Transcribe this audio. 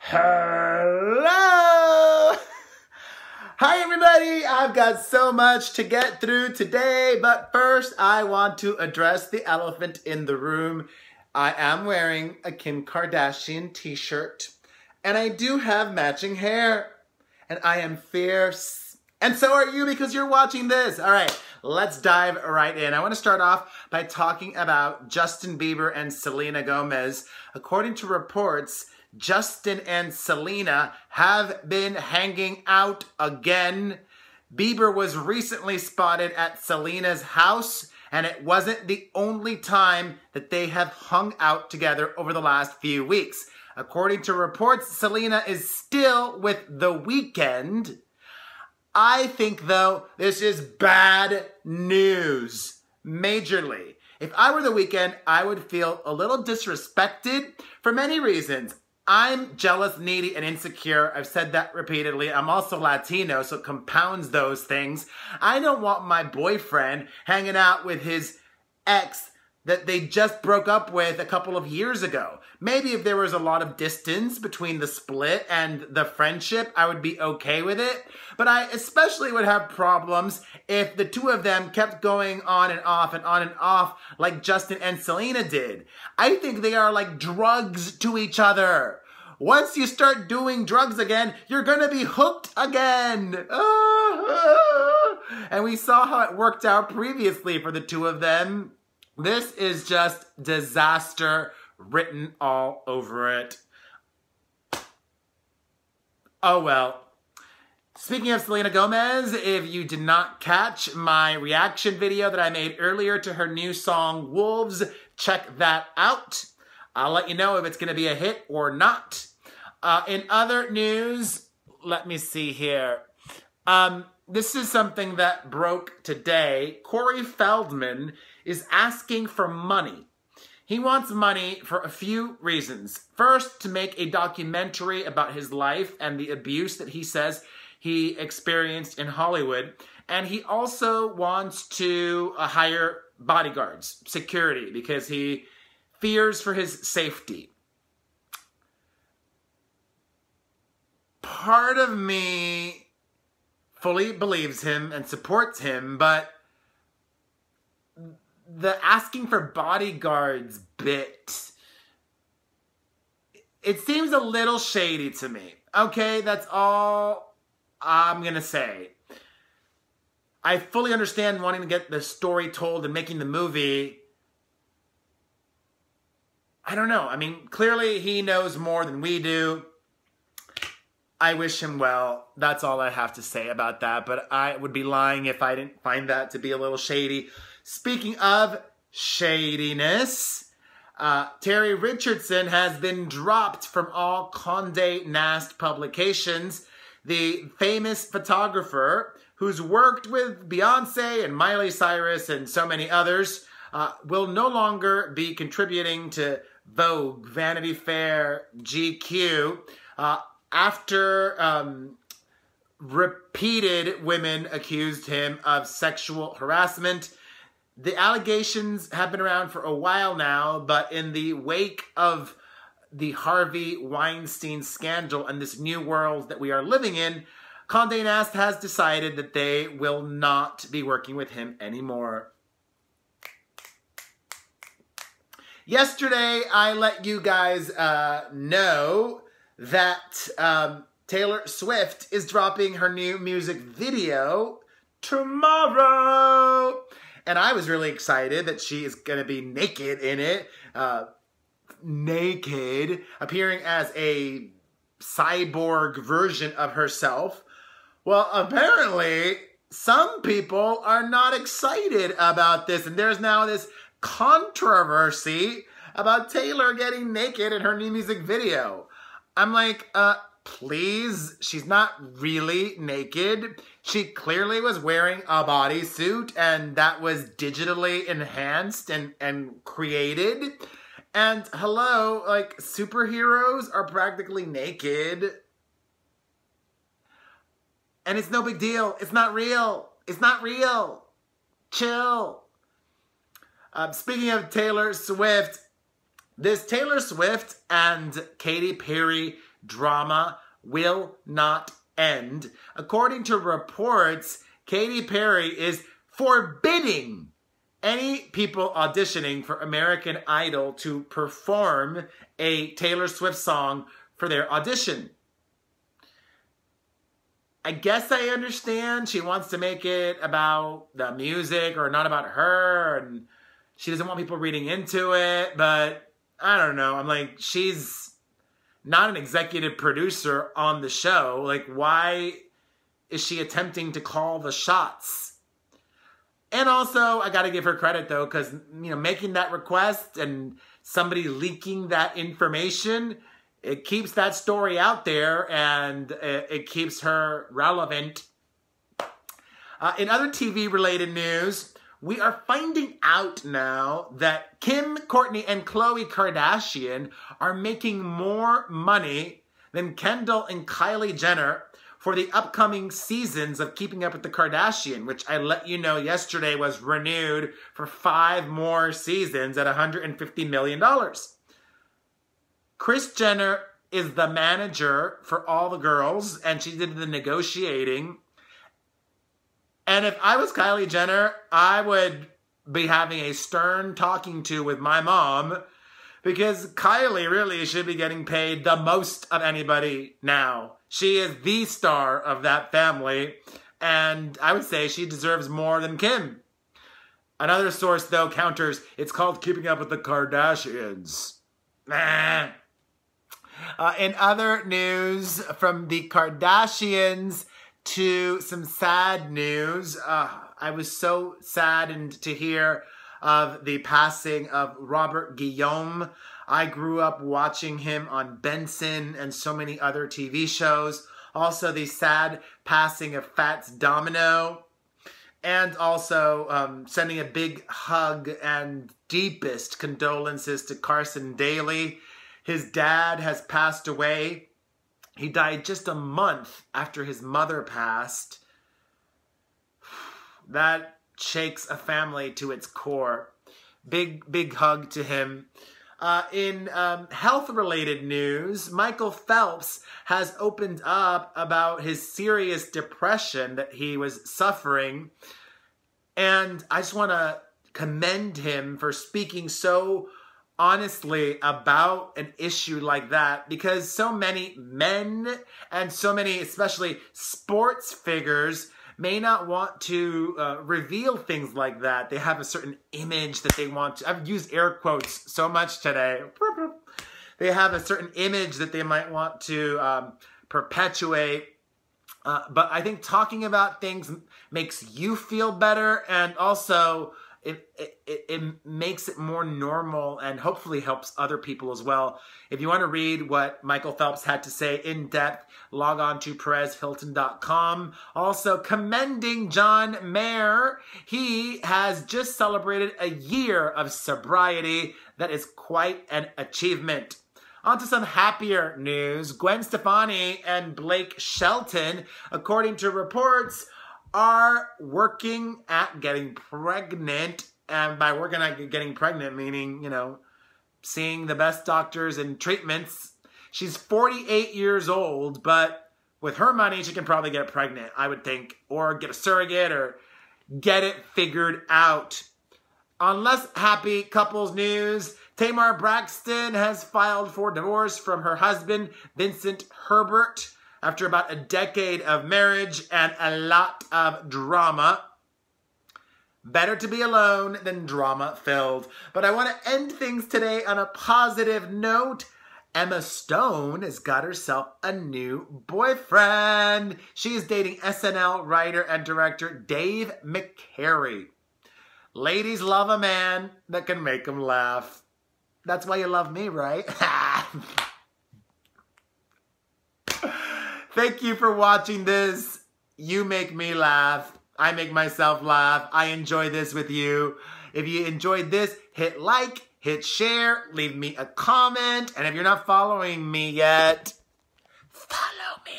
Hello! Hi everybody! I've got so much to get through today, but first I want to address the elephant in the room. I am wearing a Kim Kardashian t-shirt, and I do have matching hair, and I am fierce. And so are you because you're watching this. All right, let's dive right in. I want to start off by talking about Justin Bieber and Selena Gomez. According to reports, Justin and Selena have been hanging out again. Bieber was recently spotted at Selena's house, and it wasn't the only time that they have hung out together over the last few weeks. According to reports, Selena is still with The Weeknd. I think, though, this is bad news. Majorly. If I were The Weeknd, I would feel a little disrespected for many reasons. I'm jealous, needy, and insecure. I've said that repeatedly. I'm also Latino, so it compounds those things. I don't want my boyfriend hanging out with his ex that they just broke up with a couple of years ago. Maybe if there was a lot of distance between the split and the friendship, I would be okay with it. But I especially would have problems if the two of them kept going on and off and on and off like Justin and Selena did. I think they are like drugs to each other. Once you start doing drugs again, you're gonna be hooked again. And we saw how it worked out previously for the two of them. This is just disaster written all over it. Oh well. Speaking of Selena Gomez, if you did not catch my reaction video that I made earlier to her new song, Wolves, check that out. I'll let you know if it's going to be a hit or not. In other news, let me see here. This is something that broke today. Corey Feldman is asking for money. He wants money for a few reasons. First, to make a documentary about his life and the abuse that he says he experienced in Hollywood. And he also wants to hire bodyguards, security, because he fears for his safety. Part of me fully believes him and supports him, but the asking for bodyguards bit, it seems a little shady to me. Okay, that's all I'm gonna say. I fully understand wanting to get the story told and making the movie. I don't know. I mean, clearly he knows more than we do. I wish him well. That's all I have to say about that. But I would be lying if I didn't find that to be a little shady. Speaking of shadiness, Terry Richardson has been dropped from all Condé Nast publications. The famous photographer who's worked with Beyonce and Miley Cyrus and so many others will no longer be contributing to Vogue, Vanity Fair, GQ, after repeated women accused him of sexual harassment. The allegations have been around for a while now, but in the wake of the Harvey Weinstein scandal and this new world that we are living in, Condé Nast has decided that they will not be working with him anymore. Yesterday, I let you guys know that Taylor Swift is dropping her new music video tomorrow. And I was really excited that she is going to be naked in it. Naked, appearing as a cyborg version of herself. Well, apparently, some people are not excited about this. And there's now this controversy about Taylor getting naked in her new music video. I'm like, please, she's not really naked. She clearly was wearing a bodysuit, and that was digitally enhanced and created. And hello, like, superheroes are practically naked. And it's no big deal. It's not real. It's not real. Chill. Speaking of Taylor Swift, this Taylor Swift and Katy Perry drama will not end. According to reports, Katy Perry is forbidding any people auditioning for American Idol to perform a Taylor Swift song for their audition. I guess I understand she wants to make it about the music or not about her, and she doesn't want people reading into it, but I don't know. I'm like, she's not an executive producer on the show. Like, why is she attempting to call the shots? And also, I got to give her credit, though, because, you know, making that request and somebody leaking that information, it keeps that story out there, and it keeps her relevant. In other TV-related news, we are finding out now that Kim, Kourtney, and Khloe Kardashian are making more money than Kendall and Kylie Jenner for the upcoming seasons of Keeping Up with the Kardashians, which I let you know yesterday was renewed for 5 more seasons at $150 million. Kris Jenner is the manager for all the girls, and she did the negotiating. And if I was Kylie Jenner, I would be having a stern talking to with my mom, because Kylie really should be getting paid the most of anybody now. She is the star of that family, and I would say she deserves more than Kim. Another source, though, counters, it's called Keeping Up with the Kardashians. In other news from the Kardashians to some sad news, I was so saddened to hear of the passing of Robert Guillaume. I grew up watching him on Benson and so many other TV shows. Also, the sad passing of Fats Domino. And also sending a big hug and deepest condolences to Carson Daly. His dad has passed away. He died just a month after his mother passed. That shakes a family to its core. Big hug to him. In health-related news, Michael Phelps has opened up about his serious depression that he was suffering. And I just want to commend him for speaking so honestly about an issue like that, because so many men and so many, especially sports figures, may not want to reveal things like that. They have a certain image that they want to. I've used air quotes so much today. They have a certain image that they might want to perpetuate. But I think talking about things makes you feel better, and also it makes it more normal and hopefully helps other people as well. If you want to read what Michael Phelps had to say in depth, log on to PerezHilton.com. Also, commending John Mayer. He has just celebrated a year of sobriety. That is quite an achievement. On to some happier news. Gwen Stefani and Blake Shelton, according to reports, are working at getting pregnant. And by working at getting pregnant, meaning, you know, seeing the best doctors and treatments. She's 48 years old, but with her money, she can probably get pregnant, I would think. Or get a surrogate or get it figured out. On less happy couples news, Tamar Braxton has filed for divorce from her husband, Vincent Herbert, after about a decade of marriage and a lot of drama. Better to be alone than drama-filled. But I want to end things today on a positive note. Emma Stone has got herself a new boyfriend. She is dating SNL writer and director Dave McCary. Ladies love a man that can make them laugh. That's why you love me, right? Thank you for watching this. You make me laugh. I make myself laugh. I enjoy this with you. If you enjoyed this, hit like, hit share, leave me a comment. And if you're not following me yet, follow me.